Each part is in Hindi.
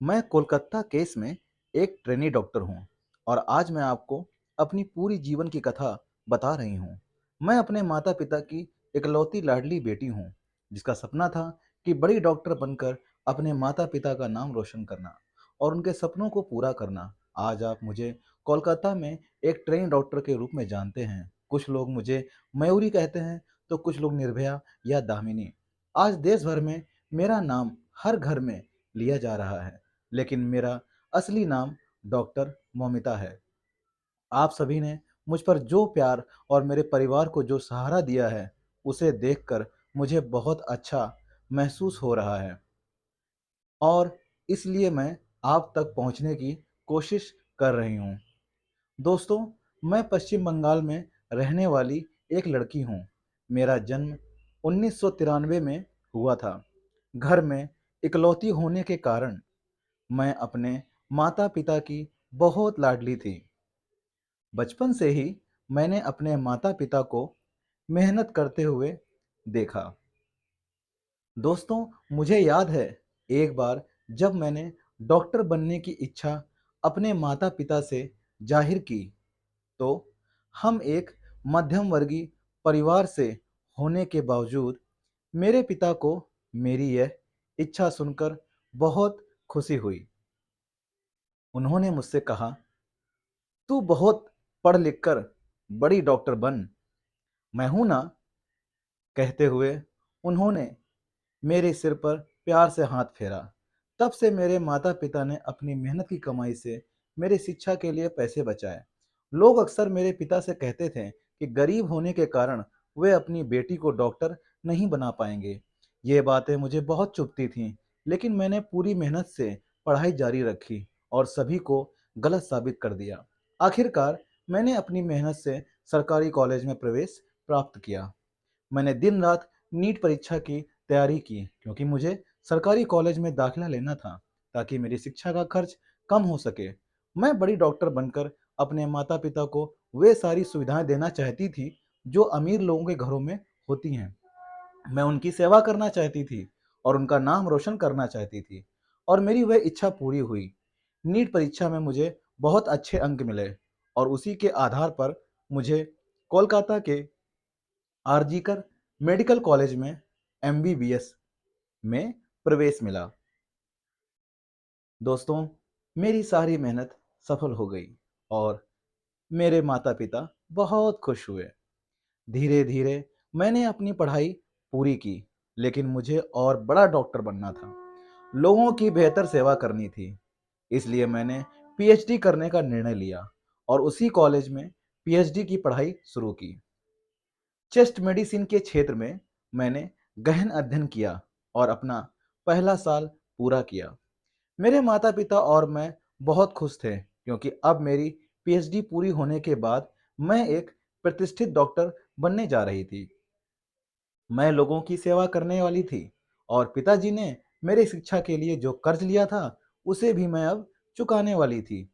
मैं कोलकाता केस में एक ट्रेनी डॉक्टर हूँ और आज मैं आपको अपनी पूरी जीवन की कथा बता रही हूँ। मैं अपने माता-पिता की इकलौती लाडली बेटी हूँ, जिसका सपना था कि बड़ी डॉक्टर बनकर अपने माता-पिता का नाम रोशन करना और उनके सपनों को पूरा करना। आज आप मुझे कोलकाता में एक ट्रेनी डॉक्टर के रूप में जानते हैं। कुछ लोग मुझे मयूरी कहते हैं, तो कुछ लोग निर्भया या दामिनी। आज देश भर में मेरा नाम हर घर में लिया जा रहा है। लेकिन मेरा असली नाम डॉक्टर मौमिता है। आप सभी ने मुझ पर जो प्यार और मेरे परिवार को जो सहारा दिया है, उसे देखकर मुझे बहुत अच्छा महसूस हो रहा है और इसलिए मैं आप तक पहुंचने की कोशिश कर रही हूं। दोस्तों, मैं पश्चिम बंगाल में रहने वाली एक लड़की हूं। मेरा जन्म 1993 में हुआ था। घर में इकलौती होने के कारण मैं अपने माता-पिता की बहुत लाडली थी। बचपन से ही मैंने अपने माता-पिता को मेहनत करते हुए देखा। दोस्तों, मुझे याद है एक बार जब मैंने डॉक्टर बनने की इच्छा अपने माता-पिता से ज़ाहिर की, तो हम एक मध्यम वर्गीय परिवार से होने के बावजूद मेरे पिता को मेरी यह इच्छा सुनकर बहुत खुशी हुई। उन्होंने मुझसे कहा, तू बहुत पढ़ लिख कर बड़ी डॉक्टर बन, मैं हूं ना। कहते हुए उन्होंने मेरे सिर पर प्यार से हाथ फेरा। तब से मेरे माता पिता ने अपनी मेहनत की कमाई से मेरी शिक्षा के लिए पैसे बचाए। लोग अक्सर मेरे पिता से कहते थे कि गरीब होने के कारण वे अपनी बेटी को डॉक्टर नहीं बना पाएंगे। ये बातें मुझे बहुत चुभती थीं, लेकिन मैंने पूरी मेहनत से पढ़ाई जारी रखी और सभी को गलत साबित कर दिया। आखिरकार मैंने अपनी मेहनत से सरकारी कॉलेज में प्रवेश प्राप्त किया। मैंने दिन रात नीट परीक्षा की तैयारी की क्योंकि मुझे सरकारी कॉलेज में दाखिला लेना था ताकि मेरी शिक्षा का खर्च कम हो सके। मैं बड़ी डॉक्टर बनकर अपने माता पिता को वे सारी सुविधाएं देना चाहती थी जो अमीर लोगों के घरों में होती हैं। मैं उनकी सेवा करना चाहती थी और उनका नाम रोशन करना चाहती थी और मेरी वह इच्छा पूरी हुई। नीट परीक्षा में मुझे बहुत अच्छे अंक मिले और उसी के आधार पर मुझे कोलकाता के आरजीकर मेडिकल कॉलेज में एमबीबीएस में प्रवेश मिला। दोस्तों, मेरी सारी मेहनत सफल हो गई और मेरे माता-पिता बहुत खुश हुए। धीरे-धीरे मैंने अपनी पढ़ाई पूरी की, लेकिन मुझे और बड़ा डॉक्टर बनना था। लोगों की बेहतर सेवा करनी थी, इसलिए मैंने पीएचडी करने का निर्णय लिया और उसी कॉलेज में पीएचडी की पढ़ाई शुरू की। चेस्ट मेडिसिन के क्षेत्र में मैंने गहन अध्ययन किया और अपना पहला साल पूरा किया। मेरे माता-पिता और मैं बहुत खुश थे क्योंकि अब मेरी पीएचडी पूरी होने के बाद मैं एक प्रतिष्ठित डॉक्टर बनने जा रही थी। मैं लोगों की सेवा करने वाली थी और पिताजी ने मेरी शिक्षा के लिए जो कर्ज लिया था, उसे भी मैं अब चुकाने वाली थी।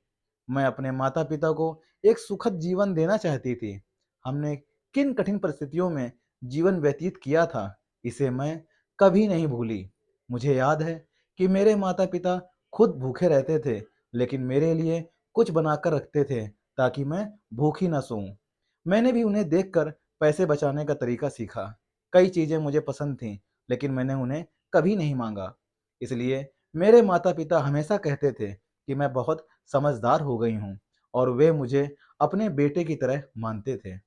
मैं अपने माता-पिता को एक सुखद जीवन देना चाहती थी। हमने किन कठिन परिस्थितियों में जीवन व्यतीत किया था, इसे मैं कभी नहीं भूली। मुझे याद है कि मेरे माता-पिता खुद भूखे रहते थे, लेकिन मेरे लिए कुछ बनाकर रखते थे ताकि मैं भूखी ना सोऊं। मैंने भी उन्हें देखकर पैसे बचाने का तरीका सीखा। कई चीज़ें मुझे पसंद थीं, लेकिन मैंने उन्हें कभी नहीं मांगा। इसलिए मेरे माता-पिता हमेशा कहते थे कि मैं बहुत समझदार हो गई हूँ और वे मुझे अपने बेटे की तरह मानते थे।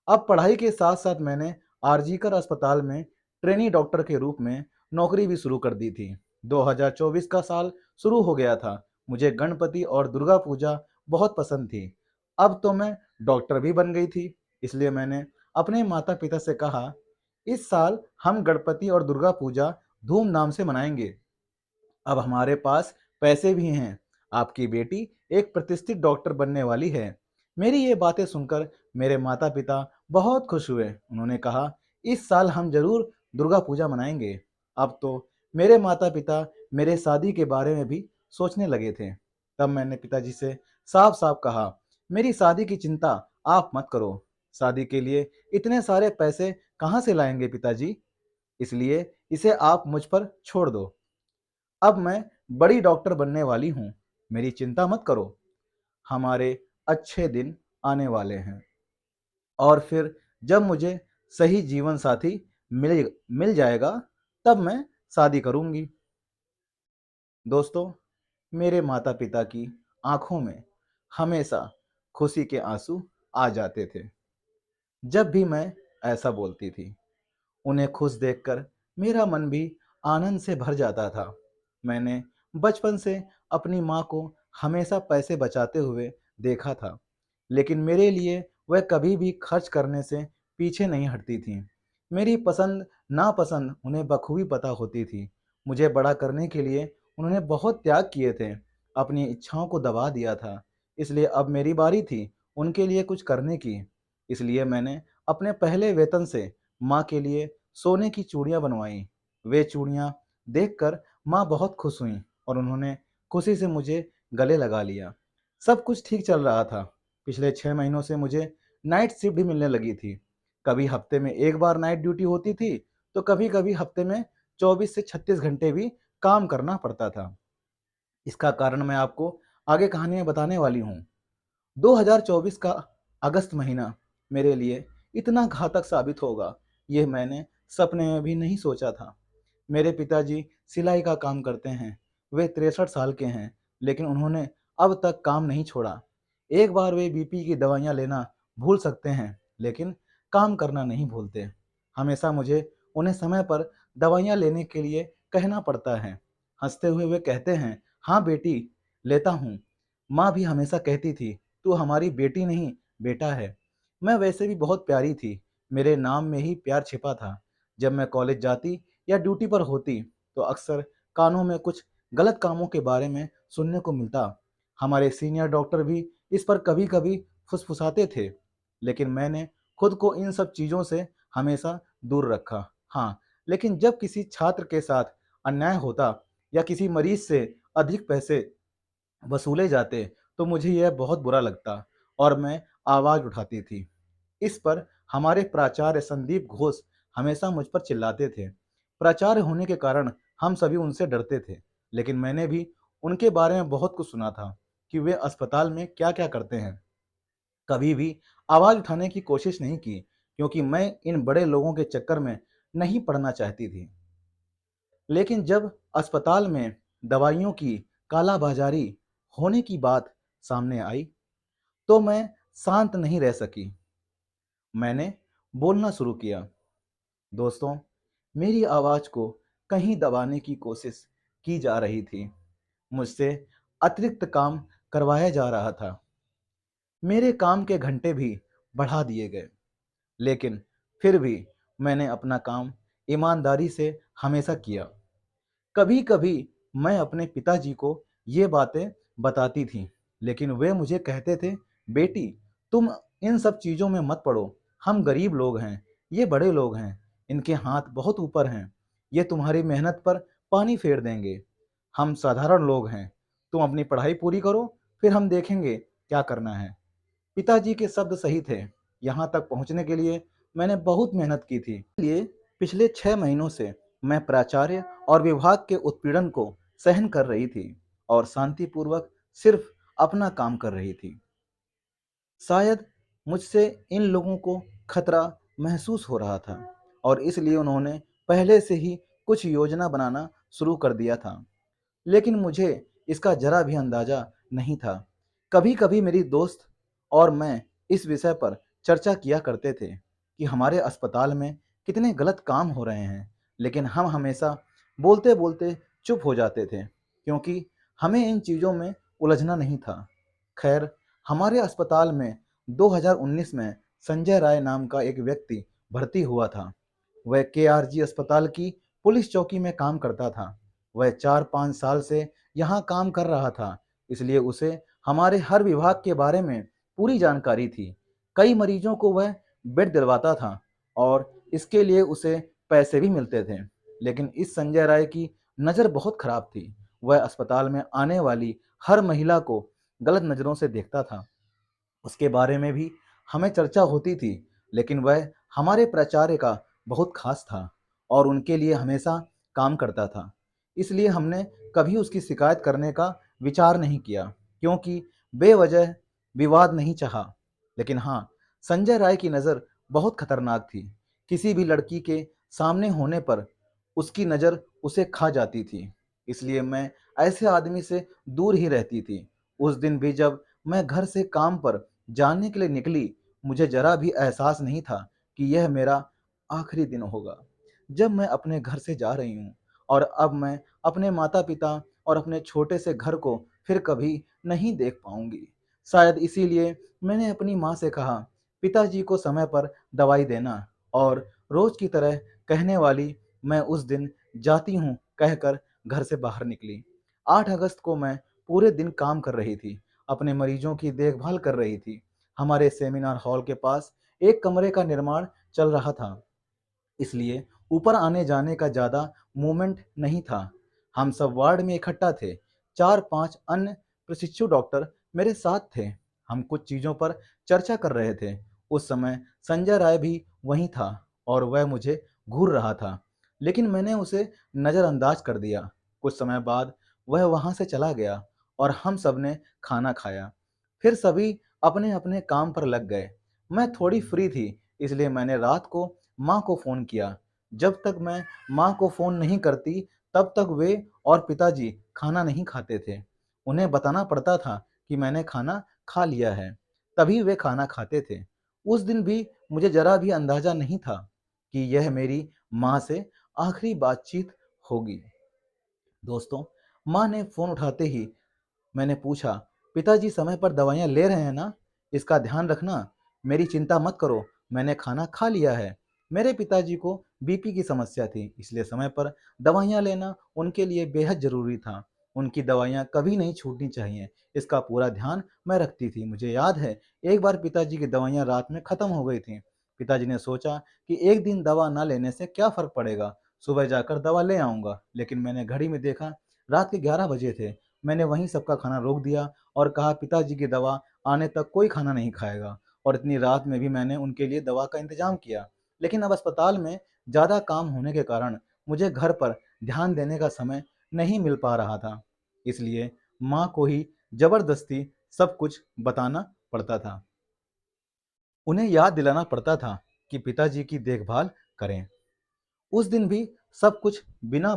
अब पढ़ाई के साथ-साथ मैंने आरजीकर अस्पताल में ट्रेनी डॉक्टर के रूप में नौकरी भी शुरू कर दी थी। 2024 का साल शुरू हो गया था। मुझे गणपति और दुर्गा पूजा बहुत पसंद थी। अब तो मैं डॉक्टर भी बन गई थी, इसलिए मैंने अपने माता-पिता से कहा, इस साल हम गणपति और दुर्गा पूजा धूमधाम से मनाएंगे। अब हमारे पास पैसे भी हैं। आपकी बेटी एक प्रतिष्ठित डॉक्टर बनने वाली है। मेरी ये बातें सुनकर मेरे माता-पिता बहुत खुश हुए। उन्होंने कहा, इस साल हम ज़रूर दुर्गा पूजा मनाएंगे। अब तो मेरे माता-पिता मेरे शादी के बारे में भी सोचने लगे थे। तब मैंने पिताजी से साफ-साफ कहा, मेरी शादी की चिंता आप मत करो। शादी के लिए इतने सारे पैसे कहाँ से लाएंगे पिताजी? इसलिए इसे आप मुझ पर छोड़ दो। अब मैं बड़ी डॉक्टर बनने वाली हूँ, मेरी चिंता मत करो। हमारे अच्छे दिन आने वाले हैं और फिर जब मुझे सही जीवन साथी मिल मिल जाएगा, तब मैं शादी करूँगी। दोस्तों, मेरे माता-पिता की आँखों में हमेशा खुशी के आँसू आ जाते थे, जब भी मैं ऐसा बोलती थी। उन्हें खुश देखकर मेरा मन भी आनंद से भर जाता था। मैंने बचपन से अपनी माँ को हमेशा पैसे बचाते हुए देखा था, लेकिन मेरे लिए वह कभी भी खर्च करने से पीछे नहीं हटती थीं। मेरी पसंद नापसंद उन्हें बखूबी पता होती थी। मुझे बड़ा करने के लिए उन्होंने बहुत त्याग किए थे, अपनी इच्छाओं को दबा दिया था। इसलिए अब मेरी बारी थी उनके लिए कुछ करने की। इसलिए मैंने अपने पहले वेतन से माँ के लिए सोने की चूड़ियाँ बनवाईं। वे चूड़ियाँ देखकर माँ बहुत खुश हुईं और उन्होंने खुशी से मुझे गले लगा लिया। सब कुछ ठीक चल रहा था। पिछले 6 महीनों से मुझे नाइट शिफ्ट भी मिलने लगी थी। कभी हफ्ते में 1 बार नाइट ड्यूटी होती थी, तो कभी-कभी हफ्ते में 24 से 36 घंटे भी काम करना पड़ता था। इसका कारण मैं आपको आगे कहानी में बताने वाली हूँ। 2024 का अगस्त महीना मेरे लिए इतना घातक साबित होगा, ये मैंने सपने में भी नहीं सोचा था। मेरे पिताजी सिलाई का काम करते हैं। वे 63 साल के हैं, लेकिन उन्होंने अब तक काम नहीं छोड़ा। एक बार वे बीपी की दवाइयाँ लेना भूल सकते हैं, लेकिन काम करना नहीं भूलते। हमेशा मुझे उन्हें समय पर दवाइयाँ लेने के लिए कहना पड़ता है। हंसते हुए वे कहते हैं, हाँ बेटी, लेता हूँ। माँ भी हमेशा कहती थी, तू हमारी बेटी नहीं, बेटा है। मैं वैसे भी बहुत प्यारी थी, मेरे नाम में ही प्यार छिपा था। जब मैं कॉलेज जाती या ड्यूटी पर होती, तो अक्सर कानों में कुछ गलत कामों के बारे में सुनने को मिलता। हमारे सीनियर डॉक्टर भी इस पर कभी-कभी फुसफुसाते थे, लेकिन मैंने खुद को इन सब चीज़ों से हमेशा दूर रखा। हाँ, लेकिन जब किसी छात्र के साथ अन्याय होता या किसी मरीज से अधिक पैसे वसूले जाते, तो मुझे यह बहुत बुरा लगता और मैं आवाज़ उठाती थी। इस पर हमारे प्राचार्य संदीप घोष हमेशा मुझ पर चिल्लाते थे। प्राचार्य होने के कारण हम सभी उनसे डरते थे, लेकिन मैंने भी उनके बारे में बहुत कुछ सुना था कि वे अस्पताल में क्या-क्या करते हैं। कभी भी आवाज़ उठाने की कोशिश नहीं की, क्योंकि मैं इन बड़े लोगों के चक्कर में नहीं पड़ना चाहती थी। लेकिन जब अस्पताल में दवाइयों की कालाबाजारी होने की बात सामने आई, तो मैं शांत नहीं रह सकी। मैंने बोलना शुरू किया। दोस्तों, मेरी आवाज़ को कहीं दबाने की कोशिश की जा रही थी। मुझसे अतिरिक्त काम करवाया जा रहा था। मेरे काम के घंटे भी बढ़ा दिए गए, लेकिन फिर भी मैंने अपना काम ईमानदारी से हमेशा किया। कभी-कभी मैं अपने पिताजी को ये बातें बताती थी, लेकिन वे मुझे कहते थे, बेटी, तुम इन सब चीज़ों में मत पड़ो। हम गरीब लोग हैं, ये बड़े लोग हैं, इनके हाथ बहुत ऊपर हैं, ये तुम्हारी मेहनत पर पानी फेर देंगे। हम साधारण लोग हैं, तुम अपनी पढ़ाई पूरी करो, फिर हम देखेंगे क्या करना है। पिताजी के शब्द सही थे। यहाँ तक पहुँचने के लिए मैंने बहुत मेहनत की थी। इसलिए पिछले 6 महीनों से मैं प्राचार्य और विभाग के उत्पीड़न को सहन कर रही थी और शांतिपूर्वक सिर्फ अपना काम कर रही थी। शायद मुझसे इन लोगों को खतरा महसूस हो रहा था और इसलिए उन्होंने पहले से ही कुछ योजना बनाना शुरू कर दिया था। लेकिन मुझे इसका ज़रा भी अंदाज़ा नहीं था। कभी-कभी मेरी दोस्त और मैं इस विषय पर चर्चा किया करते थे कि हमारे अस्पताल में कितने गलत काम हो रहे हैं, लेकिन हम हमेशा बोलते-बोलते चुप हो जाते थे, क्योंकि हमें इन चीज़ों में उलझना नहीं था। खैर, हमारे अस्पताल में 2019 में संजय राय नाम का एक व्यक्ति भर्ती हुआ था। वह केआरजी अस्पताल की पुलिस चौकी में काम करता था। वह 4-5 साल से यहाँ काम कर रहा था, इसलिए उसे हमारे हर विभाग के बारे में पूरी जानकारी थी। कई मरीजों को वह बेड दिलवाता था और इसके लिए उसे पैसे भी मिलते थे। लेकिन इस संजय राय की नज़र बहुत खराब थी। वह अस्पताल में आने वाली हर महिला को गलत नज़रों से देखता था। उसके बारे में भी हमें चर्चा होती थी, लेकिन वह हमारे प्राचार्य का बहुत खास था और उनके लिए हमेशा काम करता था। इसलिए हमने कभी उसकी शिकायत करने का विचार नहीं किया, क्योंकि बेवजह विवाद नहीं चाहा। लेकिन हाँ, संजय राय की नज़र बहुत खतरनाक थी। किसी भी लड़की के सामने होने पर उसकी नज़र उसे खा जाती थी। इसलिए मैं ऐसे आदमी से दूर ही रहती थी। उस दिन भी जब मैं घर से काम पर जाने के लिए निकली, मुझे ज़रा भी एहसास नहीं था कि यह मेरा आखिरी दिन होगा। जब मैं अपने घर से जा रही हूँ और अब मैं अपने माता-पिता और अपने छोटे से घर को फिर कभी नहीं देख पाऊँगी। शायद इसीलिए मैंने अपनी माँ से कहा, पिताजी को समय पर दवाई देना, और रोज़ की तरह कहने वाली मैं उस दिन जाती हूँ कहकर घर से बाहर निकली। 8 अगस्त को मैं पूरे दिन काम कर रही थी, अपने मरीजों की देखभाल कर रही थी। हमारे सेमिनार हॉल के पास एक कमरे का निर्माण चल रहा था, इसलिए ऊपर आने-जाने का ज़्यादा मूवमेंट नहीं था। हम सब वार्ड में इकट्ठा थे। 4-5 अन्य प्रशिक्षु डॉक्टर मेरे साथ थे। हम कुछ चीज़ों पर चर्चा कर रहे थे। उस समय संजय राय भी वहीं था और वह मुझे घूर रहा था, लेकिन मैंने उसे नज़रअंदाज कर दिया। कुछ समय बाद वह वहाँ से चला गया और हम सब ने खाना खाया। फिर सभी अपने-अपने काम पर लग गए। मैं थोड़ी फ्री थी, इसलिए मैंने रात को माँ को फ़ोन किया। जब तक मैं माँ को फ़ोन नहीं करती, तब तक वे और पिताजी खाना नहीं खाते थे। उन्हें बताना पड़ता था कि मैंने खाना खा लिया है, तभी वे खाना खाते थे। उस दिन भी मुझे ज़रा भी अंदाज़ा नहीं था कि यह मेरी माँ से आखिरी बातचीत होगी। दोस्तों, माँ ने फ़ोन उठाते ही मैंने पूछा, पिताजी समय पर दवाइयाँ ले रहे हैं ना? इसका ध्यान रखना। मेरी चिंता मत करो, मैंने खाना खा लिया है। मेरे पिताजी को बीपी की समस्या थी, इसलिए समय पर दवाइयाँ लेना उनके लिए बेहद ज़रूरी था। उनकी दवाइयाँ कभी नहीं छूटनी चाहिए, इसका पूरा ध्यान मैं रखती थी। मुझे याद है, एक बार पिताजी की दवाइयाँ रात में ख़त्म हो गई थीं। पिताजी ने सोचा कि एक दिन दवा ना लेने से क्या फ़र्क पड़ेगा, सुबह जाकर दवा ले आऊँगा। लेकिन मैंने घड़ी में देखा, रात के 11 बजे थे। मैंने वहीं सबका खाना रोक दिया और कहा, पिताजी की दवा आने तक कोई खाना नहीं खाएगा। और इतनी रात में भी मैंने उनके लिए दवा का इंतजाम किया। लेकिन अब अस्पताल में ज़्यादा काम होने के कारण मुझे घर पर ध्यान देने का समय नहीं मिल पा रहा था। इसलिए माँ को ही ज़बरदस्ती सब कुछ बताना पड़ता था। उन्हें याद दिलाना पड़ता था कि पिताजी की देखभाल करें। उस दिन भी सब कुछ बिना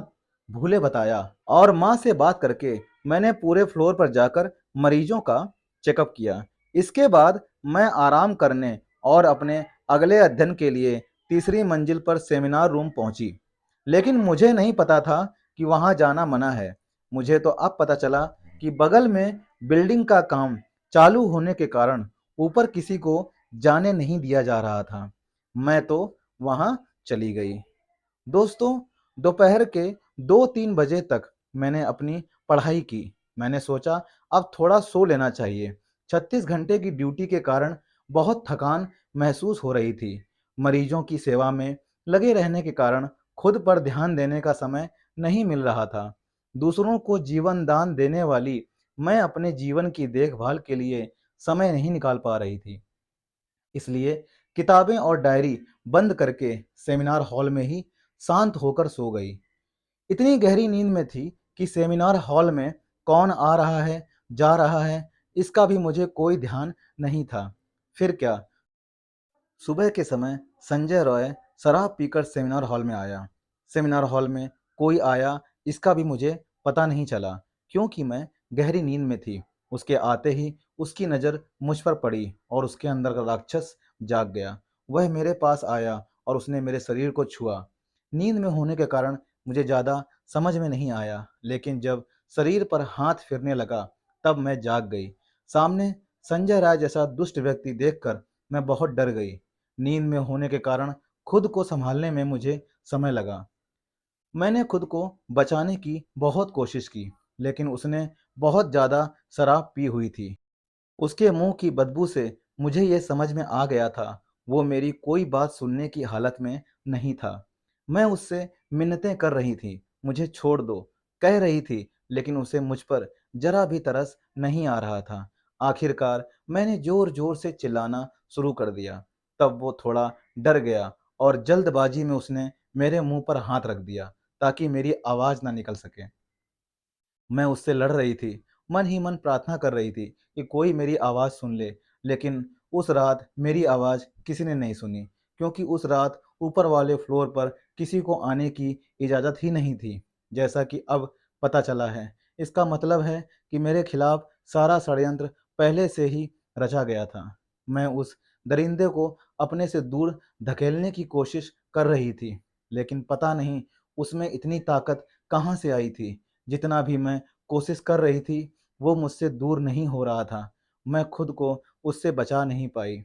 भूले बताया और माँ से बात करके मैंने पूरे फ्लोर पर जाकर मरीजों का चेकअप किया। इसके बाद मैं आराम करने और अपने अगले अध्ययन के लिए तीसरी मंजिल पर सेमिनार रूम पहुंची। लेकिन मुझे नहीं पता था कि वहां जाना मना है। मुझे तो अब पता चला कि बगल में बिल्डिंग का काम चालू होने के कारण ऊपर किसी को जाने नहीं दिया जा रहा था। मैं तो वहां चली गई। दोस्तों, दोपहर के 2-3 बजे तक मैंने अपनी पढ़ाई की। मैंने सोचा अब थोड़ा सो लेना चाहिए। 36 घंटे की ड्यूटी के कारण बहुत थकान महसूस हो रही थी। मरीजों की सेवा में लगे रहने के कारण खुद पर ध्यान देने का समय नहीं मिल रहा था। दूसरों को जीवन दान देने वाली मैं अपने जीवन की देखभाल के लिए समय नहीं निकाल पा रही थी। इसलिए किताबें और डायरी बंद करके सेमिनार हॉल में ही शांत होकर सो गई। इतनी गहरी नींद में थी कि सेमिनार हॉल में कौन आ रहा है, जा रहा है, इसका भी मुझे कोई ध्यान नहीं था। फिर क्या, सुबह के समय संजय रॉय शराब पीकर सेमिनार हॉल में आया। सेमिनार हॉल में कोई आया इसका भी मुझे पता नहीं चला, क्योंकि मैं गहरी नींद में थी। उसके आते ही उसकी नज़र मुझ पर पड़ी और उसके अंदर का राक्षस जाग गया। वह मेरे पास आया और उसने मेरे शरीर को छुआ। नींद में होने के कारण मुझे ज़्यादा समझ में नहीं आया, लेकिन जब शरीर पर हाथ फिरने लगा तब मैं जाग गई। सामने संजय राय जैसा दुष्ट व्यक्ति देखकर मैं बहुत डर गई। नींद में होने के कारण खुद को संभालने में मुझे समय लगा। मैंने खुद को बचाने की बहुत कोशिश की, लेकिन उसने बहुत ज़्यादा शराब पी हुई थी। उसके मुंह की बदबू से मुझे ये समझ में आ गया था, वो मेरी कोई बात सुनने की हालत में नहीं था। मैं उससे मिन्नतें कर रही थी, मुझे छोड़ दो, कह रही थी, लेकिन उसे मुझ पर जरा भी तरस नहीं आ रहा था। आखिरकार मैंने जोर-जोर से चिल्लाना शुरू कर दिया। तब वो थोड़ा डर गया और जल्दबाजी में उसने मेरे मुंह पर हाथ रख दिया। ताकि मेरी आवाज़ ना निकल सके। मैं उससे लड़ रही थी, मन ही मन प्रार्थना कर रही थी कि कोई मेरी आवाज़ सुन ले, लेकिन उस रात मेरी आवाज़ किसी ने नहीं सुनी, क्योंकि उस रात ऊपर वाले फ्लोर पर किसी को आने की इजाज़त ही नहीं थी। जैसा कि अब पता चला है, इसका मतलब है कि मेरे खिलाफ सारा षड्यंत्र पहले से ही रचा गया था। मैं उस दरिंदे को अपने से दूर धकेलने की कोशिश कर रही थी, लेकिन पता नहीं उसमें इतनी ताकत कहाँ से आई थी। जितना भी मैं कोशिश कर रही थी, वो मुझसे दूर नहीं हो रहा था। मैं खुद को उससे बचा नहीं पाई।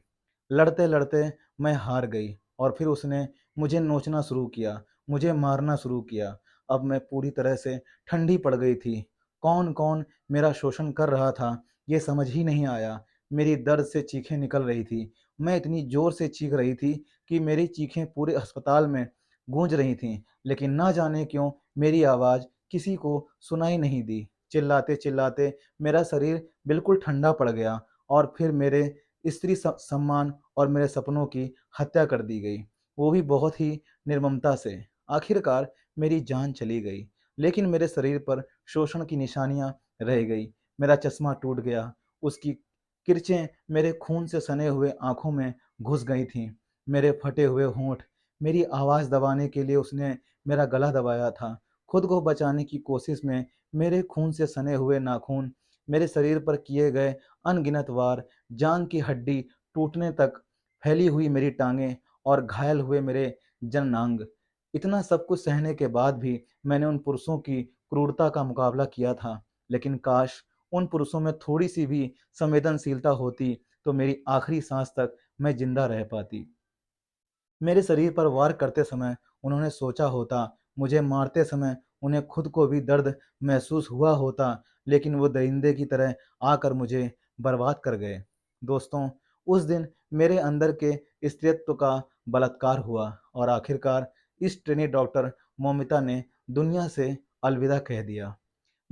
लड़ते-लड़ते मैं हार गई और फिर उसने मुझे नोचना शुरू किया, मुझे मारना शुरू किया। अब मैं पूरी तरह से ठंडी पड़ गई थी। कौन-कौन मेरा शोषण कर रहा था, ये समझ ही नहीं आया। मेरी दर्द से चीखें निकल रही थी। मैं इतनी ज़ोर से चीख रही थी कि मेरी चीखें पूरे अस्पताल में गूंज रही थीं, लेकिन ना जाने क्यों मेरी आवाज़ किसी को सुनाई नहीं दी। चिल्लाते-चिल्लाते मेरा शरीर बिल्कुल ठंडा पड़ गया और फिर मेरे स्त्री सम्मान और मेरे सपनों की हत्या कर दी गई, वो भी बहुत ही निर्ममता से। आखिरकार मेरी जान चली गई, लेकिन मेरे शरीर पर शोषण की निशानियाँ रह गई। मेरा चश्मा टूट गया, उसकी किरचें मेरे खून से सने हुए आँखों में घुस गई थीं। मेरे फटे हुए होंठ, मेरी आवाज़ दबाने के लिए उसने मेरा गला दबाया था। खुद को बचाने की कोशिश में मेरे खून से सने हुए नाखून, मेरे शरीर पर किए गए अनगिनत वार, जान की हड्डी टूटने तक फैली हुई मेरी टाँगें और घायल हुए मेरे जननांग। इतना सब कुछ सहने के बाद भी मैंने उन पुरुषों की क्रूरता का मुकाबला किया था, लेकिन काश उन पुरुषों में थोड़ी-सी भी संवेदनशीलता होती, तो मेरी आखिरी साँस तक मैं ज़िंदा रह पाती। मेरे शरीर पर वार करते समय उन्होंने सोचा होता, मुझे मारते समय उन्हें खुद को भी दर्द महसूस हुआ होता, लेकिन वो दरिंदे की तरह आकर मुझे बर्बाद कर गए। दोस्तों, उस दिन मेरे अंदर के स्त्रीत्व का बलात्कार हुआ और आखिरकार इस ट्रेनी डॉक्टर मौमिता ने दुनिया से अलविदा कह दिया।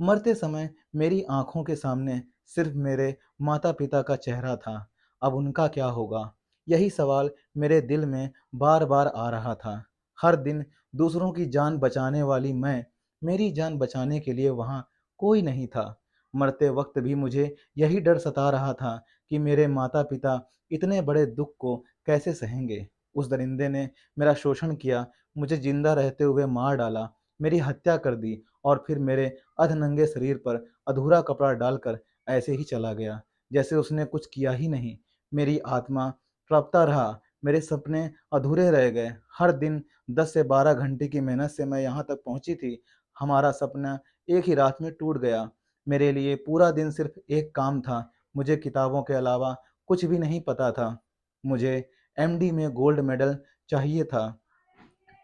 मरते समय मेरी आंखों के सामने सिर्फ मेरे माता-पिता का चेहरा था। अब उनका क्या होगा? यही सवाल मेरे दिल में बार-बार आ रहा था। हर दिन दूसरों की जान बचाने वाली मैं, मेरी जान बचाने के लिए वहाँ कोई नहीं था। मरते वक़्त भी मुझे यही डर सता रहा था कि मेरे माता-पिता इतने बड़े दुःख को कैसे सहेंगे? उस दरिंदे ने मेरा शोषण किया, मुझे ज़िंदा रहते हुए मार डाला, मेरी हत्या कर दी और फिर मेरे अधनंगे शरीर पर अधूरा कपड़ा डालकर ऐसे ही चला गया, जैसे उसने कुछ किया ही नहीं। मेरी आत्मा तड़पता रहा, मेरे सपने अधूरे रह गए। हर दिन 10 से 12 घंटे की मेहनत से मैं यहाँ तक पहुँची थी। हमारा सपना एक ही रात में टूट गया। मेरे लिए पूरा दिन सिर्फ एक काम था, मुझे किताबों के अलावा कुछ भी नहीं पता था। मुझे एमडी में गोल्ड मेडल चाहिए था,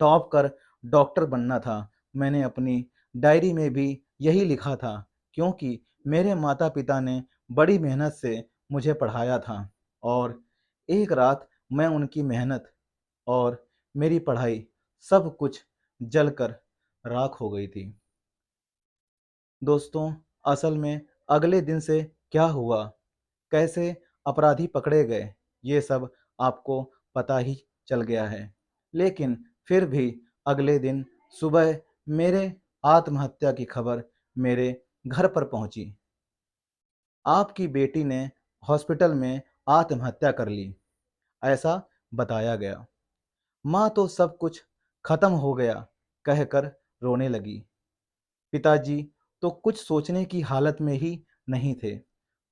टॉप कर डॉक्टर बनना था। मैंने अपनी डायरी में भी यही लिखा था, क्योंकि मेरे माता-पिता ने बड़ी मेहनत से मुझे पढ़ाया था और एक रात मैं उनकी मेहनत और मेरी पढ़ाई सब कुछ जलकर राख हो गई थी। दोस्तों, असल में अगले दिन से क्या हुआ, कैसे अपराधी पकड़े गए, ये सब आपको पता ही चल गया है। लेकिन फिर भी अगले दिन सुबह मेरे आत्महत्या की खबर मेरे घर पर पहुंची। आपकी बेटी ने हॉस्पिटल में आत्महत्या कर ली, ऐसा बताया गया। माँ तो सब कुछ खत्म हो गया कहकर रोने लगी। पिताजी तो कुछ सोचने की हालत में ही नहीं थे।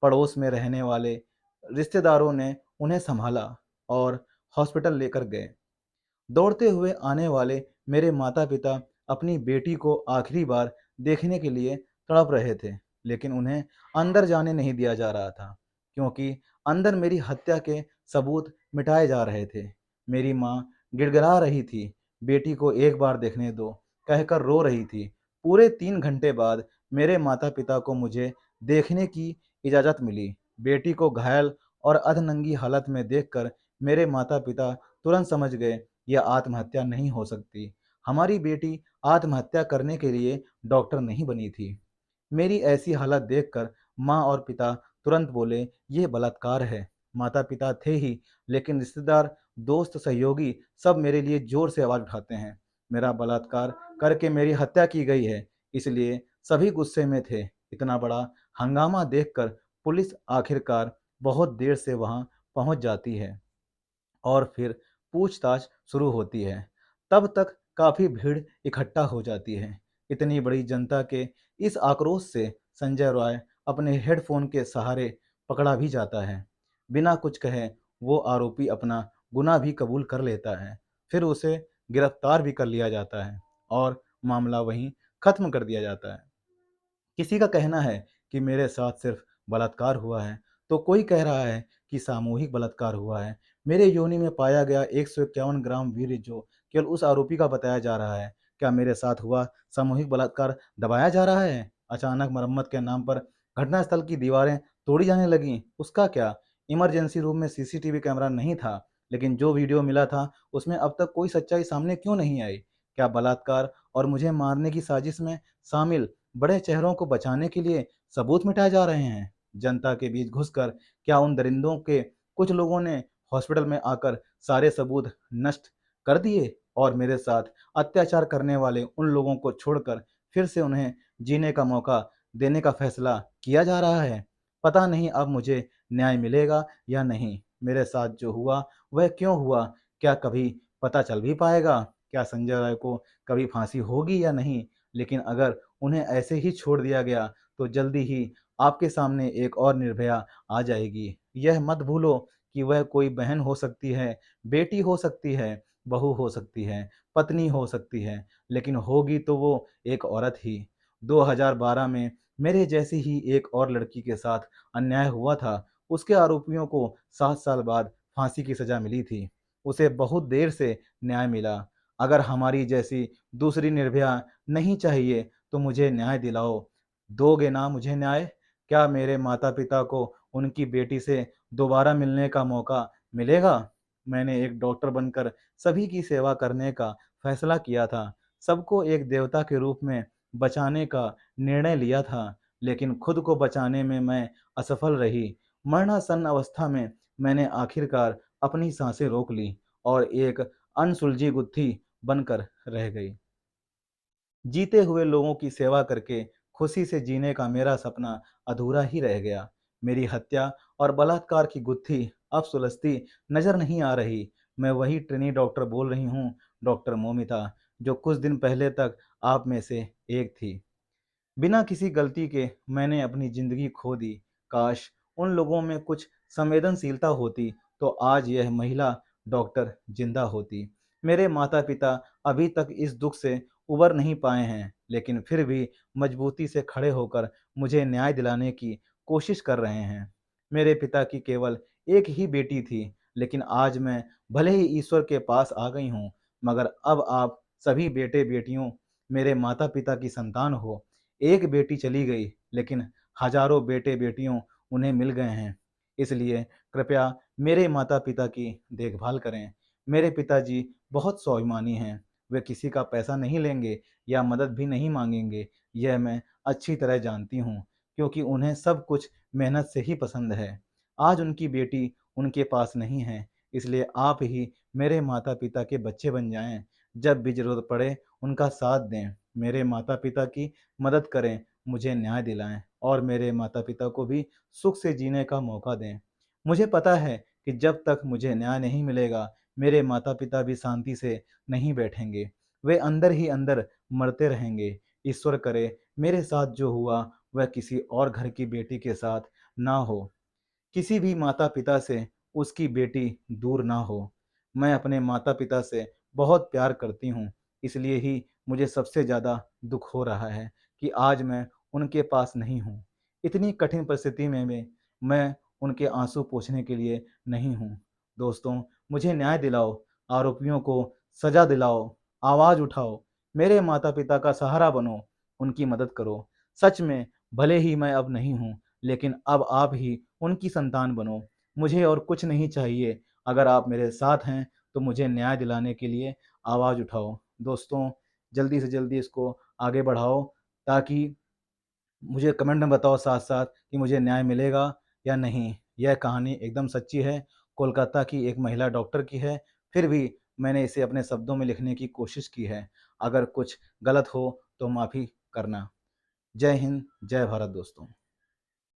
पड़ोस में रहने वाले रिश्तेदारों ने उन्हें संभाला और हॉस्पिटल लेकर गए। दौड़ते हुए आने वाले मेरे माता-पिता अपनी बेटी को आखिरी बार देखने के लिए तड़प रहे थे, लेकिन उन्हें अंदर जाने नहीं दिया जा रहा था, क्योंकि अंदर मेरी हत्या के सबूत मिटाए जा रहे थे। मेरी माँ गिड़गिड़ा रही थी, बेटी को एक बार देखने दो, कहकर रो रही थी। पूरे 3 घंटे बाद मेरे माता-पिता को मुझे देखने की इजाज़त मिली। बेटी को घायल और अधनंगी हालत में देखकर मेरे माता-पिता तुरंत समझ गए, यह आत्महत्या नहीं हो सकती। हमारी बेटी आत्महत्या करने के लिए डॉक्टर नहीं बनी थी। मेरी ऐसी हालत देखकर माँ और पिता तुरंत बोले, ये बलात्कार है। माता-पिता थे ही, लेकिन रिश्तेदार, दोस्त, सहयोगी सब मेरे लिए ज़ोर से आवाज़ उठाते हैं। मेरा बलात्कार करके मेरी हत्या की गई है, इसलिए सभी गुस्से में थे। इतना बड़ा हंगामा देखकर पुलिस आखिरकार बहुत देर से वहां पहुंच जाती है और फिर पूछताछ शुरू होती है। तब तक काफी भीड़ इकट्ठा हो जाती है। इतनी बड़ी जनता के इस आक्रोश से संजय रॉय अपने हेडफोन के सहारे पकड़ा भी जाता है। बिना कुछ कहे वो आरोपी अपना गुनाह भी कबूल कर लेता है। फिर उसे गिरफ्तार भी कर लिया जाता है और मामला वहीं खत्म कर दिया जाता है। किसी का कहना है कि मेरे साथ सिर्फ बलात्कार हुआ है, तो कोई कह रहा है कि सामूहिक बलात्कार हुआ है। मेरे योनि में पाया गया 151 ग्राम वीर्य जो केवल उस आरोपी का बताया जा रहा है, क्या मेरे साथ हुआ सामूहिक बलात्कार दबाया जा रहा है? अचानक मरम्मत के नाम पर घटनास्थल की दीवारें तोड़ी जाने लगीं, उसका क्या? इमरजेंसी रूम में सीसीटीवी कैमरा नहीं था, लेकिन जो वीडियो मिला था उसमें अब तक कोई सच्चाई सामने क्यों नहीं आई? क्या बलात्कार और मुझे मारने की साजिश में शामिल बड़े चेहरों को बचाने के लिए सबूत मिटाए जा रहे हैं? जनता के बीच घुसकर क्या उन दरिंदों के कुछ लोगों ने हॉस्पिटल में आकर सारे सबूत नष्ट कर दिए और मेरे साथ अत्याचार करने वाले उन लोगों को छोड़कर फिर से उन्हें जीने का मौका देने का फैसला किया जा रहा है? पता नहीं अब मुझे न्याय मिलेगा या नहीं। मेरे साथ जो हुआ वह क्यों हुआ, क्या कभी पता चल भी पाएगा? क्या संजय राय को कभी फांसी होगी या नहीं? लेकिन अगर उन्हें ऐसे ही छोड़ दिया गया तो जल्दी ही आपके सामने एक और निर्भया आ जाएगी। यह मत भूलो कि वह कोई बहन हो सकती है, बेटी हो सकती है, बहू हो सकती है, पत्नी हो सकती है, लेकिन होगी तो वो एक औरत ही। 2012 में मेरे जैसी ही एक और लड़की के साथ अन्याय हुआ था। उसके आरोपियों को 7 साल बाद फांसी की सजा मिली थी। उसे बहुत देर से न्याय मिला। अगर हमारी जैसी दूसरी निर्भया नहीं चाहिए तो मुझे न्याय दिलाओ। दोगे ना मुझे न्याय? क्या मेरे माता-पिता को उनकी बेटी से दोबारा मिलने का मौका मिलेगा? मैंने एक डॉक्टर बनकर सभी की सेवा करने का फैसला किया था। सबको एक देवता के रूप में बचाने का निर्णय लिया था, लेकिन खुद को बचाने में मैं असफल रही। मरणासन्न अवस्था में मैंने आखिरकार अपनी सांसें रोक ली और एक अनसुलझी गुत्थी बनकर रह गई। जीते हुए लोगों की सेवा करके खुशी से जीने का मेरा सपना अधूरा ही रह गया। मेरी हत्या और बलात्कार की गुत्थी अब सुलझती नजर नहीं आ रही। मैं वही ट्रेनी डॉक्टर बोल रही हूँ, डॉक्टर मोमिता, जो कुछ दिन पहले तक आप में से एक थी। बिना किसी गलती के मैंने अपनी जिंदगी खो दी। काश उन लोगों में कुछ संवेदनशीलता होती तो आज यह महिला डॉक्टर जिंदा होती। मेरे माता पिता अभी तक इस दुख से उबर नहीं पाए हैं, लेकिन फिर भी मजबूती से खड़े होकर मुझे न्याय दिलाने की कोशिश कर रहे हैं। मेरे पिता की केवल एक ही बेटी थी, लेकिन आज मैं भले ही ईश्वर के पास आ गई हूँ, मगर अब आप सभी बेटे बेटियों मेरे माता पिता की संतान हो। एक बेटी चली गई, लेकिन हजारों बेटे बेटियों उन्हें मिल गए हैं। इसलिए कृपया मेरे माता पिता की देखभाल करें। मेरे पिताजी बहुत स्वाभिमानी हैं। वे किसी का पैसा नहीं लेंगे या मदद भी नहीं मांगेंगे। यह मैं अच्छी तरह जानती हूँ, क्योंकि उन्हें सब कुछ मेहनत से ही पसंद है। आज उनकी बेटी उनके पास नहीं है, इसलिए आप ही मेरे माता पिता के बच्चे बन जाएं। जब भी जरूरत पड़े उनका साथ दें। मेरे माता पिता की मदद करें, मुझे न्याय दिलाएं और मेरे माता पिता को भी सुख से जीने का मौका दें। मुझे पता है कि जब तक मुझे न्याय नहीं मिलेगा, मेरे माता पिता भी शांति से नहीं बैठेंगे। वे अंदर ही अंदर मरते रहेंगे। ईश्वर करे मेरे साथ जो हुआ वह किसी और घर की बेटी के साथ ना हो। किसी भी माता-पिता से उसकी बेटी दूर ना हो। मैं अपने माता-पिता से बहुत प्यार करती हूँ, इसलिए ही मुझे सबसे ज़्यादा दुःख हो रहा है कि आज मैं उनके पास नहीं हूँ। इतनी कठिन परिस्थिति में भी मैं उनके आँसू पोंछने के लिए नहीं हूँ। दोस्तों, मुझे न्याय दिलाओ, आरोपियों को सज़ा दिलाओ, आवाज़ उठाओ, मेरे माता-पिता का सहारा बनो, उनकी मदद करो। सच में भले ही मैं अब नहीं हूँ, लेकिन अब आप ही उनकी संतान बनो। मुझे और कुछ नहीं चाहिए। अगर आप मेरे साथ हैं तो मुझे न्याय दिलाने के लिए आवाज़ उठाओ। दोस्तों, जल्दी से जल्दी इसको आगे बढ़ाओ, ताकि मुझे कमेंट में बताओ साथ-साथ कि मुझे न्याय मिलेगा या नहीं। यह कहानी एकदम सच्ची है, कोलकाता की एक महिला डॉक्टर की है। फिर भी मैंने इसे अपने शब्दों में लिखने की कोशिश की है। अगर कुछ गलत हो तो माफ़ी करना। जय हिंद, जय भारत दोस्तों।